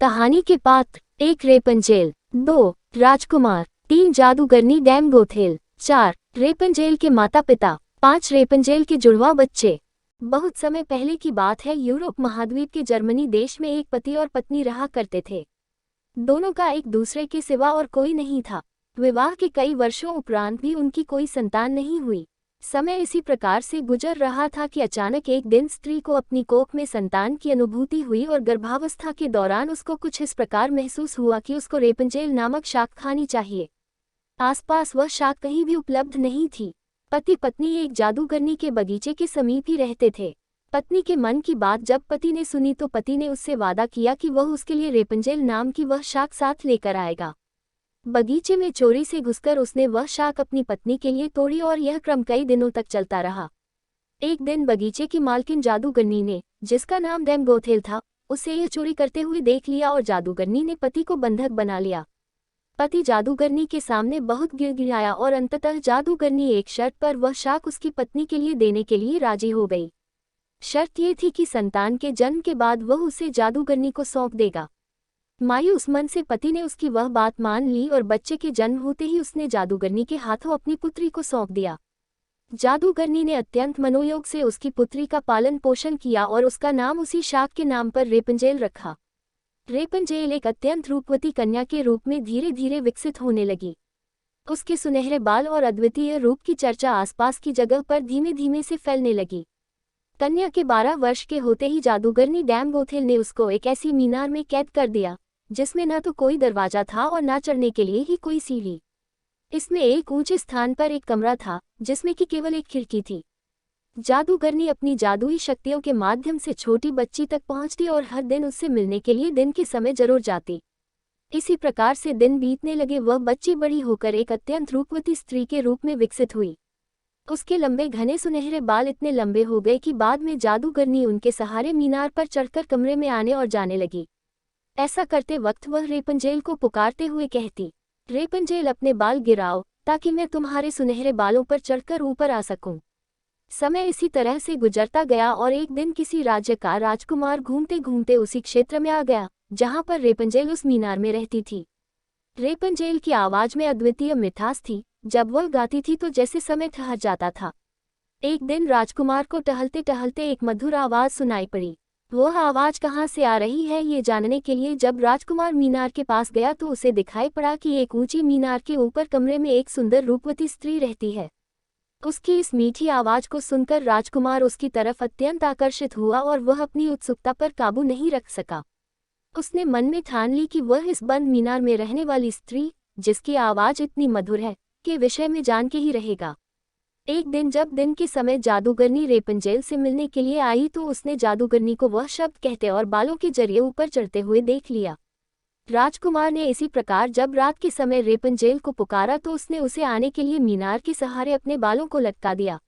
कहानी के पात्र 1 रेपंजेल, 2 राजकुमार, 3 जादूगरनी डैम गोथेल, 4 रेपंजेल के माता पिता, 5 रेपंजेल के जुड़वा बच्चे। बहुत समय पहले की बात है, यूरोप महाद्वीप के जर्मनी देश में एक पति और पत्नी रहा करते थे। दोनों का एक दूसरे के सिवा और कोई नहीं था। विवाह के कई वर्षों उपरांत भी उनकी कोई संतान नहीं हुई। समय इसी प्रकार से गुजर रहा था कि अचानक एक दिन स्त्री को अपनी कोख में संतान की अनुभूति हुई और गर्भावस्था के दौरान उसको कुछ इस प्रकार महसूस हुआ कि उसको रेपंजेल नामक शाक खानी चाहिए। आसपास वह शाक कहीं भी उपलब्ध नहीं थी। पति पत्नी एक जादूगरनी के बगीचे के समीप ही रहते थे। पत्नी के मन की बात जब पति ने सुनी तो पति ने उससे वादा किया कि वह उसके लिए रेपंजेल नाम की वह शाक साथ लेकर आएगा। बगीचे में चोरी से घुसकर उसने वह शाक अपनी पत्नी के लिए तोड़ी और यह क्रम कई दिनों तक चलता रहा। एक दिन बगीचे की मालकिन जादूगरनी ने, जिसका नाम डैम गोथेल था, उसे यह चोरी करते हुए देख लिया और जादूगरनी ने पति को बंधक बना लिया। पति जादूगरनी के सामने बहुत गिड़गिड़ाया और अंततः जादूगरनी एक शर्त पर वह शाक उसकी पत्नी के लिए देने के लिए राजी हो गई। शर्त ये थी कि संतान के जन्म के बाद वह उसे जादूगरनी को सौंप देगा। मायूस मन से पति ने उसकी वह बात मान ली और बच्चे के जन्म होते ही उसने जादूगरनी के हाथों अपनी पुत्री को सौंप दिया। जादूगरनी ने अत्यंत मनोयोग से उसकी पुत्री का पालन पोषण किया और उसका नाम उसी शाक के नाम पर रेपंजेल रखा। रेपंजेल एक अत्यंत रूपवती कन्या के रूप में धीरे धीरे विकसित होने लगी। उसके सुनहरे बाल और अद्वितीय रूप की चर्चा आसपास की जगह पर धीमे धीमे से फैलने लगी। कन्या के 12 वर्ष के होते ही जादूगरनी डैम गोथेल ने उसको एक ऐसी मीनार में कैद कर दिया जिसमें न तो कोई दरवाजा था और न चढ़ने के लिए ही कोई सीढ़ी। इसमें एक ऊंचे स्थान पर एक कमरा था जिसमें कि केवल एक खिड़की थी। जादूगरनी अपनी जादुई शक्तियों के माध्यम से छोटी बच्ची तक पहुंचती और हर दिन उससे मिलने के लिए दिन के समय जरूर जाती। इसी प्रकार से दिन बीतने लगे। वह बच्ची बड़ी होकर एक अत्यंत रूपवती स्त्री के रूप में विकसित हुई। उसके लंबे घने सुनहरे बाल इतने लंबे हो गए कि बाद में जादूगरनी उनके सहारे मीनार पर चढ़कर कमरे में आने और जाने लगी। ऐसा करते वक्त वह रेपंजेल को पुकारते हुए कहती, रेपंजेल अपने बाल गिराओ ताकि मैं तुम्हारे सुनहरे बालों पर चढ़कर ऊपर आ सकूं। समय इसी तरह से गुजरता गया और एक दिन किसी राज्य का राजकुमार घूमते घूमते उसी क्षेत्र में आ गया जहां पर रेपंजेल उस मीनार में रहती थी। रेपंजेल की आवाज में अद्वितीय मिठास थी। जब वह गाती थी तो जैसे समय ठहर जाता था। एक दिन राजकुमार को टहलते टहलते एक मधुर आवाज सुनाई पड़ी। वह आवाज कहाँ से आ रही है ये जानने के लिए जब राजकुमार मीनार के पास गया तो उसे दिखाई पड़ा कि एक ऊंची मीनार के ऊपर कमरे में एक सुंदर रूपवती स्त्री रहती है। उसकी इस मीठी आवाज को सुनकर राजकुमार उसकी तरफ अत्यंत आकर्षित हुआ और वह अपनी उत्सुकता पर काबू नहीं रख सका। उसने मन में ठान ली कि वह इस बंद मीनार में रहने वाली स्त्री, जिसकी आवाज इतनी मधुर है, के विषय में जान के ही रहेगा। एक दिन जब दिन के समय जादूगरनी रेपंजेल से मिलने के लिए आई तो उसने जादूगरनी को वह शब्द कहते और बालों के जरिए ऊपर चढ़ते हुए देख लिया। राजकुमार ने इसी प्रकार जब रात के समय रेपंजेल को पुकारा तो उसने उसे आने के लिए मीनार के सहारे अपने बालों को लटका दिया।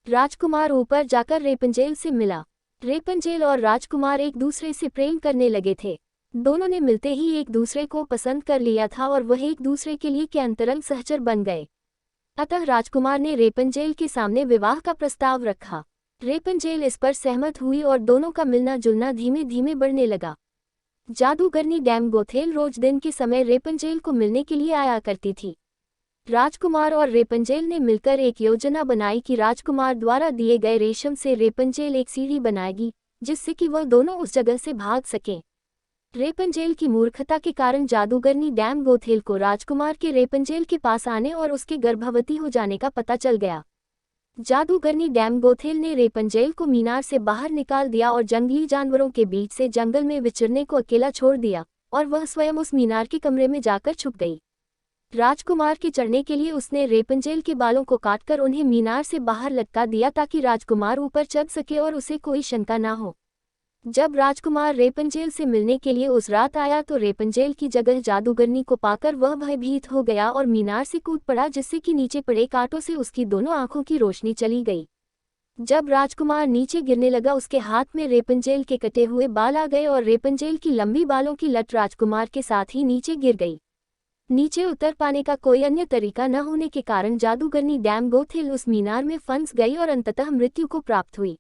राजकुमार ऊपर जाकर रेपंजेल से मिला। रेपंजेल और राजकुमार एक दूसरे से प्रेम करने लगे थे। दोनों ने मिलते ही एक दूसरे को पसंद कर लिया था और वह एक दूसरे के लिए के अंतरंग सहचर बन गए। अतः राजकुमार ने रेपंजेल के सामने विवाह का प्रस्ताव रखा। रेपंजेल इस पर सहमत हुई और दोनों का मिलना जुलना धीमे धीमे बढ़ने लगा। जादूगरनी डैम गोथेल रोज दिन के समय रेपंजेल को मिलने के लिए आया करती थी। राजकुमार और रेपंजेल ने मिलकर एक योजना बनाई कि राजकुमार द्वारा दिए गए रेशम से रेपंजेल एक सीढ़ी बनाएगी जिससे कि वह दोनों उस जगह से भाग सकें। रेपंजेल की मूर्खता के कारण जादूगरनी डैम गोथेल को राजकुमार के रेपंजेल के पास आने और उसके गर्भवती हो जाने का पता चल गया। जादूगरनी डैम गोथेल ने रेपंजेल को मीनार से बाहर निकाल दिया और जंगली जानवरों के बीच से जंगल में विचरने को अकेला छोड़ दिया और वह स्वयं उस मीनार के कमरे में जाकर छुप गई। राजकुमार के चढ़ने के लिए उसने रेपंजेल के बालों को काटकर उन्हें मीनार से बाहर लटका दिया ताकि राजकुमार ऊपर चढ़ सके और उसे कोई शंका न हो। जब राजकुमार रेपंजेल से मिलने के लिए उस रात आया तो रेपंजेल की जगह जादूगरनी को पाकर वह भयभीत हो गया और मीनार से कूद पड़ा जिससे कि नीचे पड़े कांटों से उसकी दोनों आंखों की रोशनी चली गई। जब राजकुमार नीचे गिरने लगा उसके हाथ में रेपंजेल के कटे हुए बाल आ गए और रेपंजेल की लंबी बालों की लट राजकुमार के साथ ही नीचे गिर गई। नीचे उतर पाने का कोई अन्य तरीका न होने के कारण जादूगरनी डैम गोथेल उस मीनार में फंस गई और अंततः मृत्यु को प्राप्त हुई।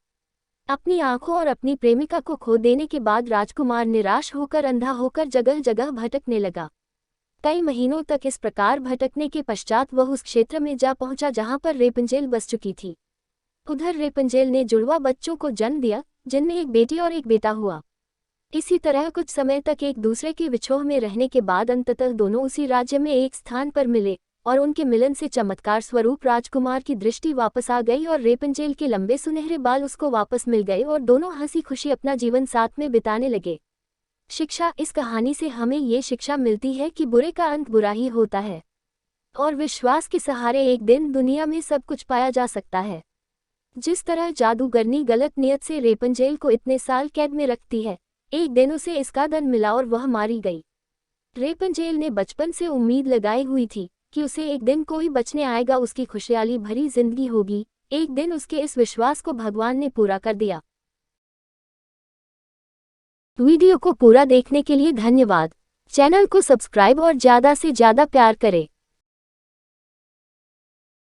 अपनी आंखों और अपनी प्रेमिका को खो देने के बाद राजकुमार निराश होकर अंधा होकर जगह जगह भटकने लगा। कई महीनों तक इस प्रकार भटकने के पश्चात वह उस क्षेत्र में जा पहुंचा जहां पर रेपंजेल बस चुकी थी। उधर रेपंजेल ने जुड़वा बच्चों को जन्म दिया, जिनमें एक बेटी और एक बेटा हुआ। इसी तरह कुछ समय तक एक दूसरे के विछोह में रहने के बाद अंततः दोनों उसी राज्य में एक स्थान पर मिले और उनके मिलन से चमत्कार स्वरूप राजकुमार की दृष्टि वापस आ गई और रेपंजेल के लंबे सुनहरे बाल उसको वापस मिल गए और दोनों हंसी खुशी अपना जीवन साथ में बिताने लगे। शिक्षा: इस कहानी से हमें ये शिक्षा मिलती है कि बुरे का अंत बुरा ही होता है और विश्वास के सहारे एक दिन दुनिया में सब कुछ पाया जा सकता है। जिस तरह जादूगरनी गलत नियत से रेपंजेल को इतने साल कैद में रखती है, एक दिन उसे इसका दंड मिला और वह मारी गई। रेपंजेल ने बचपन से उम्मीद लगाई हुई थी कि उसे एक दिन कोई बचने आएगा, उसकी खुशहाली भरी जिंदगी होगी। एक दिन उसके इस विश्वास को भगवान ने पूरा कर दिया। वीडियो को पूरा देखने के लिए धन्यवाद। चैनल को सब्सक्राइब और ज़्यादा से ज़्यादा प्यार करें।